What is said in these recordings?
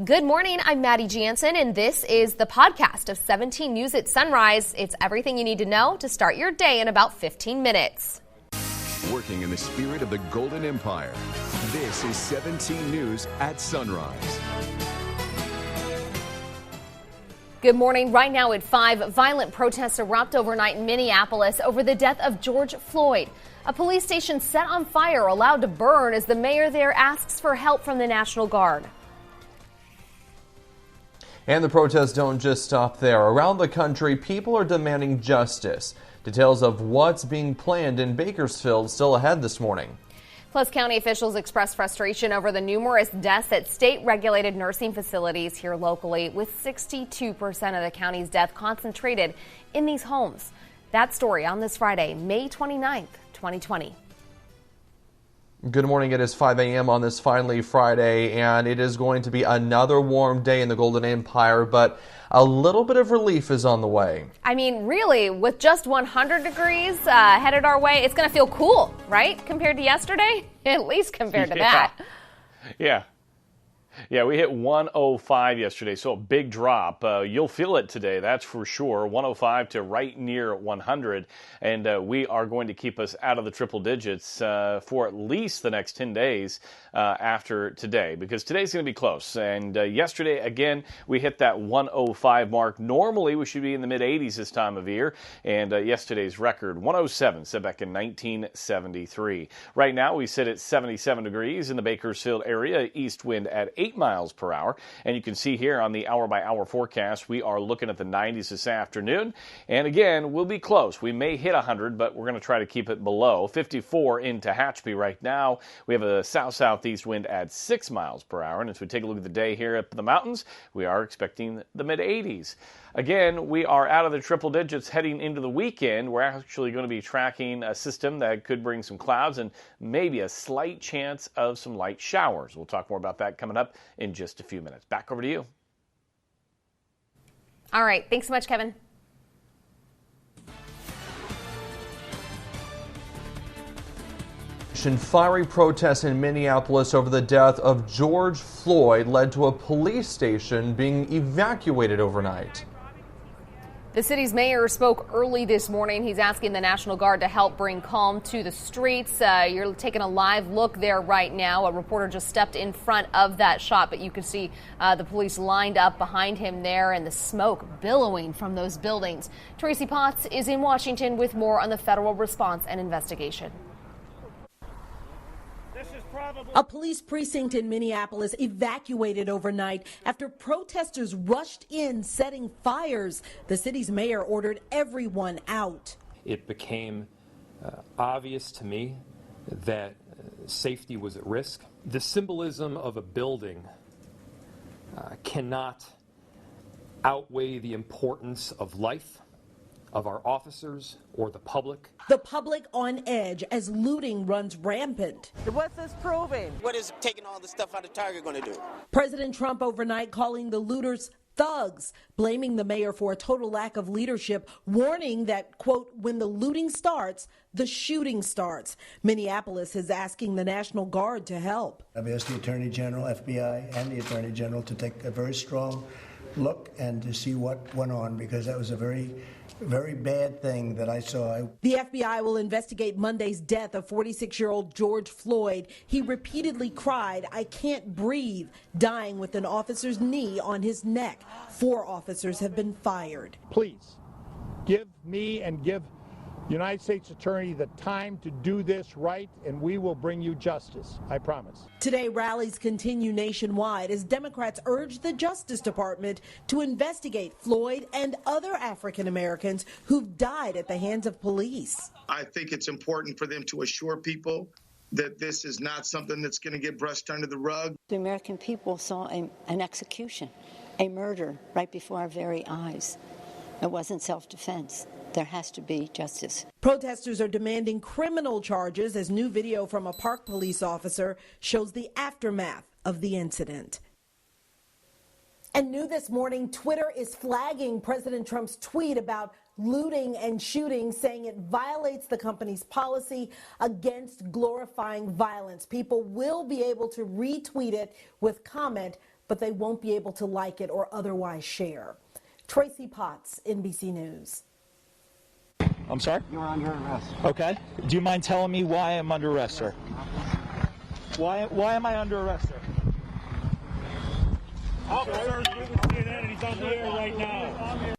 Good morning, I'm Maddie Jansen, and this is the podcast of 17 News at Sunrise. It's everything you need to know to start your day in about 15 minutes. Working in the spirit of the Golden Empire, this is 17 News at Sunrise. Good morning. Right now at 5, violent protests erupt overnight in Minneapolis over the death of George Floyd. A police station set on fire, allowed to burn as the mayor there asks for help from the National Guard. And the protests don't just stop there. Around the country, people are demanding justice. Details of what's being planned in Bakersfield still ahead this morning. Plus, county officials express frustration over the numerous deaths at state-regulated nursing facilities here locally, with 62% of the county's death concentrated in these homes. That story on this Friday, May 29th, 2020. Good morning. It is 5 a.m. on this finally Friday, and it is going to be another warm day in the Golden Empire, but a little bit of relief is on the way. I mean, really, with just 100 degrees headed our way, it's going to feel cool, right? Compared to yesterday? At least compared to that. Yeah, we hit 105 yesterday, so a big drop. You'll feel it today, that's for sure. 105 to right near 100, and we are going to keep us out of the triple digits for at least the next 10 days after today, because today's going to be close. And yesterday, again, we hit that 105 mark. Normally, we should be in the mid-80s this time of year, and yesterday's record, 107, set back in 1973. Right now, we sit at 77 degrees in the Bakersfield area, east wind at 8 miles per hour. And you can see here on the hour-by-hour forecast, we are looking at the 90s this afternoon. And again, we'll be close. We may hit 100, but we're going to try to keep it below. 54 in Tehachapi right now. We have a south-southeast wind at 6 miles per hour. And as we take a look at the day here up in the mountains, we are expecting the mid-80s. Again, we are out of the triple digits heading into the weekend. We're actually going to be tracking a system that could bring some clouds and maybe a slight chance of some light showers. We'll talk more about that coming up in just a few minutes. Back over to you. All right. Thanks so much, Kevin. Fiery protests in Minneapolis over the death of George Floyd led to a police station being evacuated overnight. The city's mayor spoke early this morning. He's asking the National Guard to help bring calm to the streets. You're taking a live look there right now. A reporter just stepped in front of that shot, but you can see the police lined up behind him there and the smoke billowing from those buildings. Tracy Potts is in Washington with more on the federal response and investigation. A police precinct in Minneapolis evacuated overnight after protesters rushed in, setting fires. The city's mayor ordered everyone out. It became obvious to me that safety was at risk. The symbolism of a building cannot outweigh the importance of life, of our officers or the public. The public on edge as looting runs rampant. What's this proving? What is taking all the stuff out of Target going to do? President Trump overnight calling the looters thugs, blaming the mayor for a total lack of leadership, warning that, quote, when the looting starts, the shooting starts. Minneapolis is asking the National Guard to help. I've asked the Attorney General, FBI, and the Attorney General to take a very strong look and to see what went on, because that was a very bad thing that I saw. The FBI will investigate Monday's death of 46-year-old George Floyd. He repeatedly cried, "I can't breathe," dying with an officer's knee on his neck. 4 officers have been fired. Please give me and give the United States Attorney the time to do this right, and we will bring you justice. I promise. Today, rallies continue nationwide as Democrats urge the Justice Department to investigate Floyd and other African Americans who've died at the hands of police. I think it's important for them to assure people that this is not something that's going to get brushed under the rug. The American people saw an execution, a murder right before our very eyes. It wasn't self-defense. There has to be justice. Protesters are demanding criminal charges as new video from a Park police officer shows the aftermath of the incident. And new this morning, Twitter is flagging President Trump's tweet about looting and shooting, saying it violates the company's policy against glorifying violence. People will be able to retweet it with comment but they won't be able to like it or otherwise share. Tracy Potts, NBC News. I'm sorry? You're under arrest. Okay. Do you mind telling me why I'm under arrest, sir? Why am I under arrest, sir? Officers with CNN, and he's on the air right now.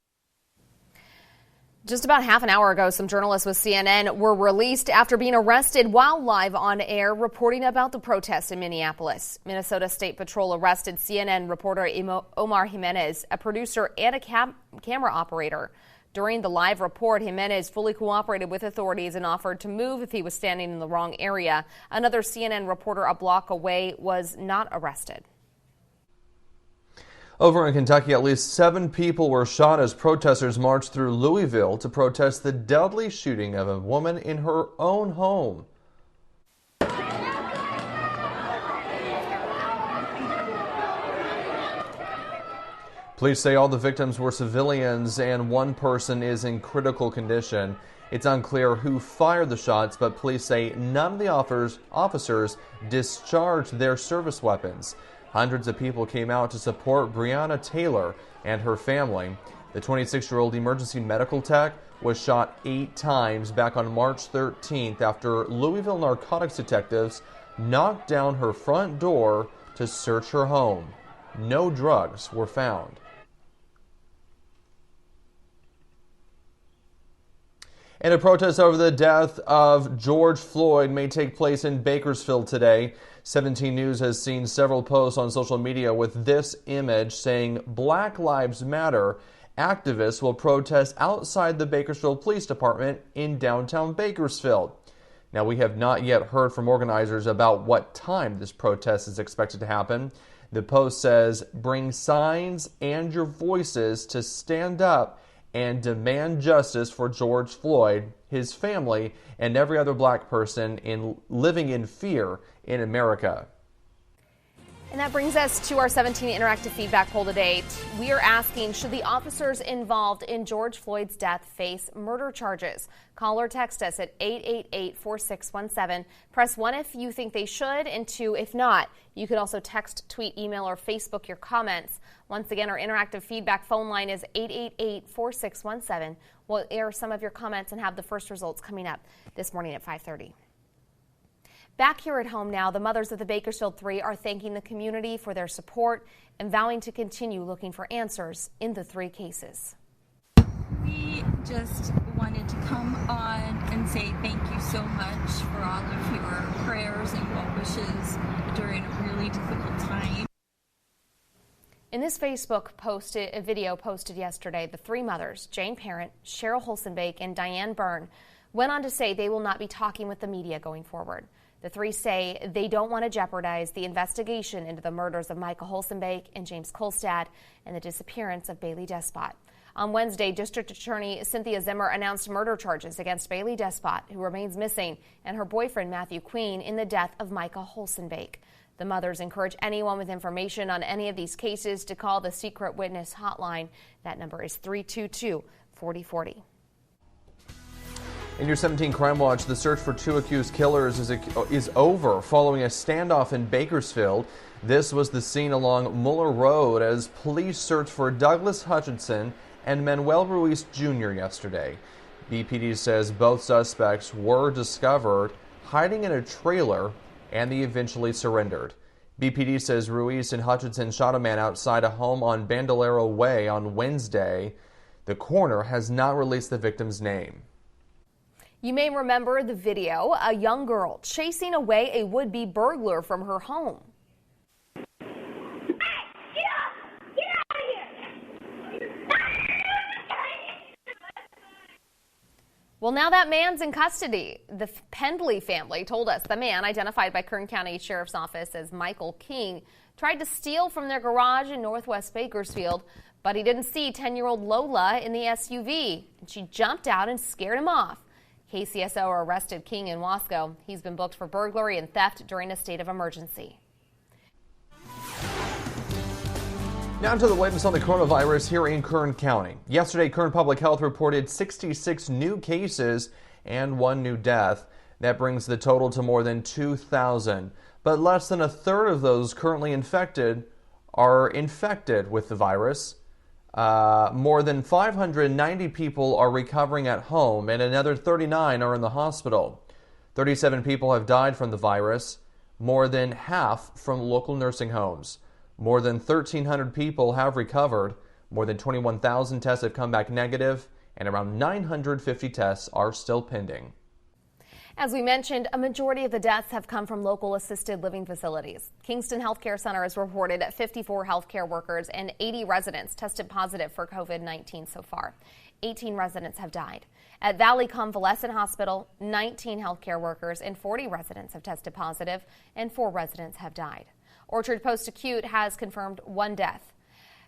Just about half an hour ago, some journalists with CNN were released after being arrested while live on air reporting about the protests in Minneapolis. Minnesota State Patrol arrested CNN reporter Omar Jimenez, a producer and a camera operator. During the live report, Jimenez fully cooperated with authorities and offered to move if he was standing in the wrong area. Another CNN reporter a block away was not arrested. Over in Kentucky, at least 7 people were shot as protesters marched through Louisville to protest the deadly shooting of a woman in her own home. Police say all the victims were civilians and one person is in critical condition. It's unclear who fired the shots, but police say none of the officers discharged their service weapons. Hundreds of people came out to support Breonna Taylor and her family. The 26-year-old emergency medical tech was shot 8 times back on March 13th after Louisville narcotics detectives knocked down her front door to search her home. No drugs were found. And a protest over the death of George Floyd may take place in Bakersfield today. 17 News has seen several posts on social media with this image saying Black Lives Matter. Activists will protest outside the Bakersfield Police Department in downtown Bakersfield. Now, we have not yet heard from organizers about what time this protest is expected to happen. The post says, bring signs and your voices to stand up and demand justice for George Floyd, his family, and every other black person living in fear in America. And that brings us to our 17 interactive feedback poll today. We are asking, should the officers involved in George Floyd's death face murder charges? Call or text us at 888-4617. Press 1 if you think they should, and 2 if not. You can also text, tweet, email, or Facebook your comments. Once again, our interactive feedback phone line is 888-4617. We'll air some of your comments and have the first results coming up this morning at 5:30. Back here at home now, the mothers of the Bakersfield 3 are thanking the community for their support and vowing to continue looking for answers in the 3 cases. We just wanted to come on and say thank you so much for all of your prayers and well wishes during a really difficult time. In this Facebook post, a video posted yesterday, the 3 mothers, Jane Parent, Cheryl Holsenbake, and Diane Byrne, went on to say they will not be talking with the media going forward. The 3 say they don't want to jeopardize the investigation into the murders of Michael Holsenbake and James Kolstad and the disappearance of Bailey Despot. On Wednesday, District Attorney Cynthia Zimmer announced murder charges against Bailey Despot, who remains missing, and her boyfriend Matthew Queen in the death of Michael Holsenbake. The mothers encourage anyone with information on any of these cases to call the Secret Witness Hotline. That number is 322-4040. In your 17 Crime Watch, the search for 2 accused killers is over following a standoff in Bakersfield. This was the scene along Muller Road as police searched for Douglas Hutchinson and Manuel Ruiz Jr. yesterday. BPD says both suspects were discovered hiding in a trailer and they eventually surrendered. BPD says Ruiz and Hutchinson shot a man outside a home on Bandolero Way on Wednesday. The coroner has not released the victim's name. You may remember the video, a young girl chasing away a would-be burglar from her home. Well, now that man's in custody. The Pendley family told us the man, identified by Kern County Sheriff's Office as Michael King, tried to steal from their garage in Northwest Bakersfield, but he didn't see 10-year-old Lola in the SUV, and she jumped out and scared him off. KCSO arrested King in Wasco. He's been booked for burglary and theft during a state of emergency. Now to the latest on the coronavirus here in Kern County. Yesterday, Kern Public Health reported 66 new cases and 1 new death. That brings the total to more than 2,000. But less than a third of those currently infected are infected with the virus. More than 590 people are recovering at home, and another 39 are in the hospital. 37 people have died from the virus, more than half from local nursing homes. More than 1,300 people have recovered. More than 21,000 tests have come back negative, and around 950 tests are still pending. As we mentioned, a majority of the deaths have come from local assisted living facilities. Kingston Healthcare Center has reported 54 healthcare workers and 80 residents tested positive for COVID-19 so far. 18 residents have died. At Valley Convalescent Hospital, 19 healthcare workers and 40 residents have tested positive, and 4 residents have died. Orchard Post Acute has confirmed 1 death.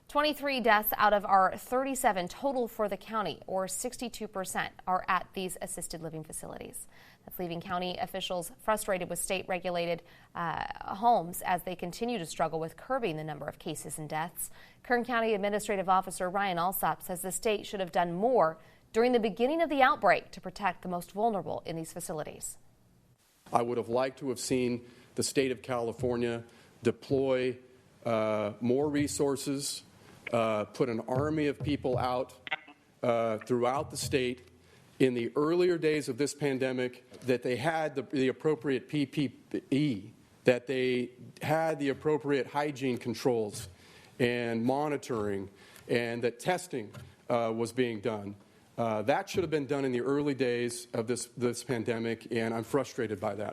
23 deaths out of our 37 total for the county, or 62%, are at these assisted living facilities. That's leaving county officials frustrated with state-regulated homes as they continue to struggle with curbing the number of cases and deaths. Kern County Administrative Officer Ryan Alsop says the state should have done more during the beginning of the outbreak to protect the most vulnerable in these facilities. I would have liked to have seen the state of California deploy more resources, put an army of people out throughout the state in the earlier days of this pandemic, that they had the appropriate PPE, that they had the appropriate hygiene controls and monitoring, and that testing was being done. That should have been done in the early days of this pandemic, and I'm frustrated by that.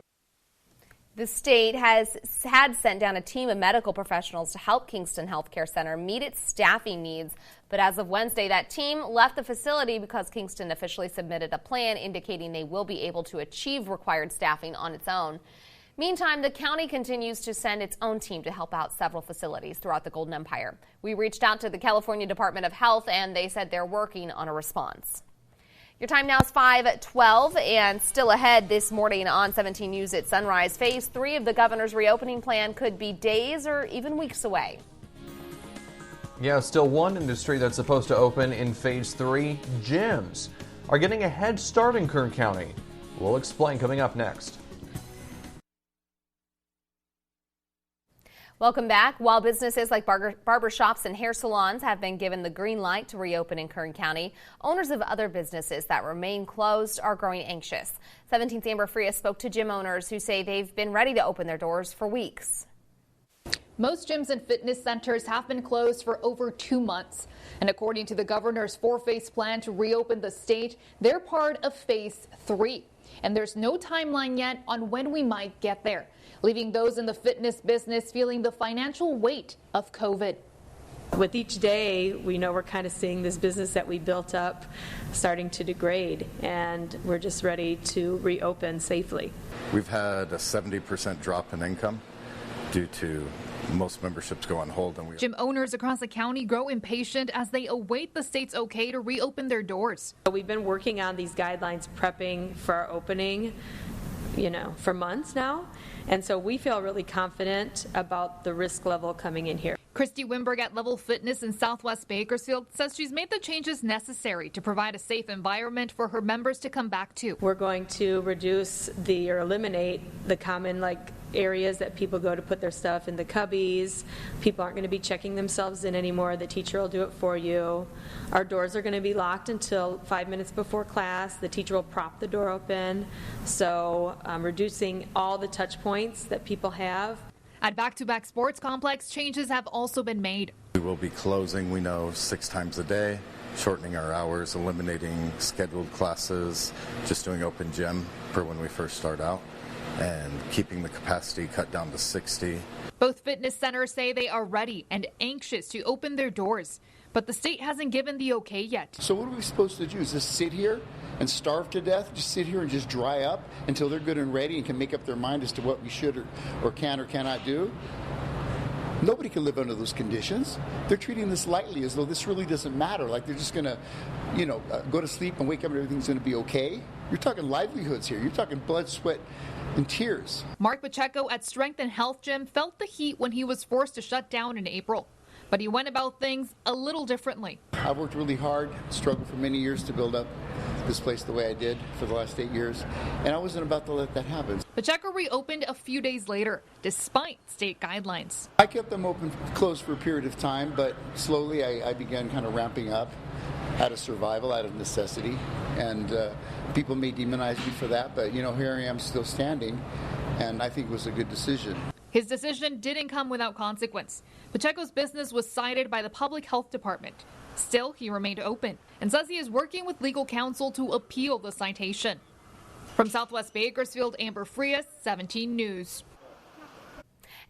The state had sent down a team of medical professionals to help Kingston Healthcare Center meet its staffing needs. But as of Wednesday, that team left the facility because Kingston officially submitted a plan indicating they will be able to achieve required staffing on its own. Meantime, the county continues to send its own team to help out several facilities throughout the Golden Empire. We reached out to the California Department of Health, and they said they're working on a response. Your time now is 5:12, and still ahead this morning on 17 News at Sunrise. Phase 3 of the governor's reopening plan could be days or even weeks away. Yeah, still one industry that's supposed to open in Phase 3. Gyms are getting a head start in Kern County. We'll explain coming up next. Welcome back. While businesses like barber shops and hair salons have been given the green light to reopen in Kern County, owners of other businesses that remain closed are growing anxious. 17th Amber Freya spoke to gym owners who say they've been ready to open their doors for weeks. Most gyms and fitness centers have been closed for over 2 months. And according to the governor's 4-phase plan to reopen the state, they're part of Phase 3. And there's no timeline yet on when we might get there, leaving those in the fitness business feeling the financial weight of COVID. With each day, we know we're kind of seeing this business that we built up starting to degrade, and we're just ready to reopen safely. We've had a 70% drop in income due to most memberships go on hold. And gym owners across the county grow impatient as they await the state's okay to reopen their doors. We've been working on these guidelines, prepping for our opening, for months now. And so we feel really confident about the risk level coming in here. Christy Wimberg at Level Fitness in Southwest Bakersfield says she's made the changes necessary to provide a safe environment for her members to come back to. We're going to reduce or eliminate the common areas that people go to put their stuff in the cubbies. People aren't going to be checking themselves in anymore. The teacher will do it for you. Our doors are going to be locked until 5 minutes before class. The teacher will prop the door open. So reducing all the touch points that people have. At Back-to-Back Sports Complex, changes have also been made. We will be closing, we know, 6 times a day, shortening our hours, eliminating scheduled classes, just doing open gym for when we first start out, and keeping the capacity cut down to 60. Both fitness centers say they are ready and anxious to open their doors, but the state hasn't given the okay yet. So what are we supposed to do? Is just sit here and starve to death? Just sit here and just dry up until they're good and ready and can make up their mind as to what we should or can or cannot do? Nobody can live under those conditions. They're treating this lightly as though this really doesn't matter. Like they're just going to, go to sleep and wake up and everything's going to be okay. You're talking livelihoods here. You're talking blood, sweat, and tears. Mark Pacheco at Strength and Health Gym felt the heat when he was forced to shut down in April. but he went about things a little differently. I worked really hard, struggled for many years to build up this place the way I did for the last 8 years, and I wasn't about to let that happen. Pacheco reopened a few days later, despite state guidelines. I kept them closed for a period of time, but slowly I began kind of ramping up out of survival, out of necessity, and people may demonize me for that, but here I am still standing, and I think it was a good decision. His decision didn't come without consequence. Pacheco's business was cited by the Public Health Department. Still, he remained open and says he is working with legal counsel to appeal the citation. From Southwest Bakersfield, Amber Frias, 17 News.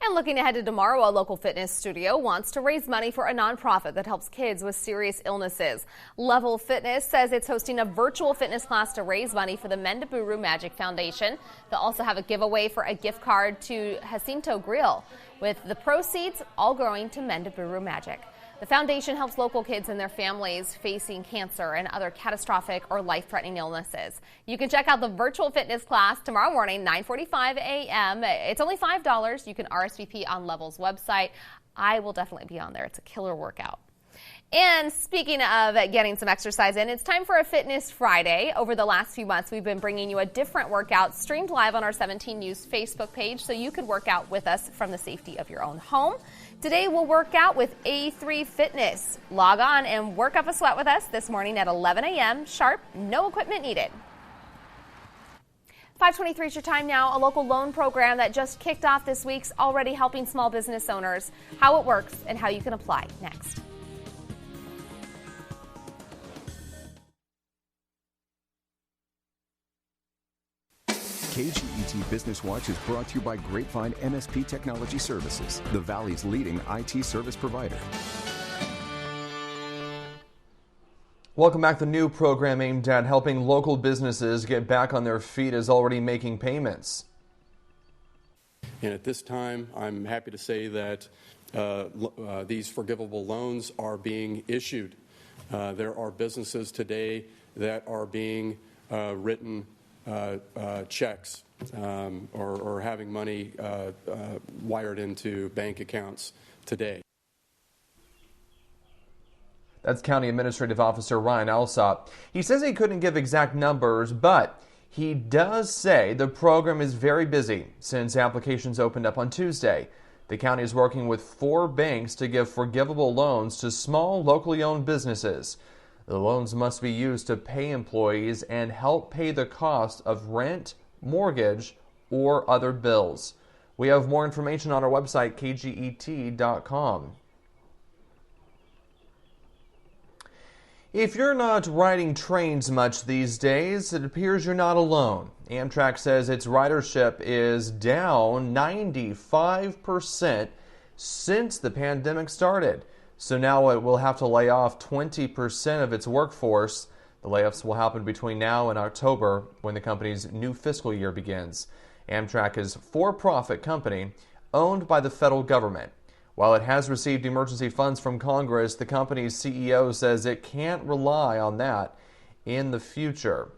And looking ahead to tomorrow, a local fitness studio wants to raise money for a nonprofit that helps kids with serious illnesses. Level Fitness says it's hosting a virtual fitness class to raise money for the Mendaburu Magic Foundation. They'll also have a giveaway for a gift card to Jacinto Grill, with the proceeds all going to Mendaburu Magic. The foundation helps local kids and their families facing cancer and other catastrophic or life-threatening illnesses. You can check out the virtual fitness class tomorrow morning, 9:45 a.m. It's only $5. You can RSVP on Level's website. I will definitely be on there. It's a killer workout. And speaking of getting some exercise in, it's time for a Fitness Friday. Over the last few months, we've been bringing you a different workout streamed live on our 17 News Facebook page so you could work out with us from the safety of your own home. Today, we'll work out with A3 Fitness. Log on and work up a sweat with us this morning at 11 a.m. sharp. No equipment needed. 5:23 is your time now. A local loan program that just kicked off this week's already helping small business owners. How it works and how you can apply next. KGET Business Watch is brought to you by Grapevine MSP Technology Services, the Valley's leading IT service provider. Welcome back. The new program aimed at helping local businesses get back on their feet is already making payments. And at this time, I'm happy to say that these forgivable loans are being issued. There are businesses today that are being written checks or having money wired into bank accounts today. That's County Administrative Officer Ryan Alsop. He says he couldn't give exact numbers, but he does say the program is very busy since applications opened up on Tuesday. The county is working with 4 banks to give forgivable loans to small, locally owned businesses. The loans must be used to pay employees and help pay the cost of rent, mortgage, or other bills. We have more information on our website, kget.com. If you're not riding trains much these days, it appears you're not alone. Amtrak says its ridership is down 95% since the pandemic started. So now it will have to lay off 20% of its workforce. The layoffs will happen between now and October when the company's new fiscal year begins. Amtrak is a for-profit company owned by the federal government. While it has received emergency funds from Congress, the company's CEO says it can't rely on that in the future.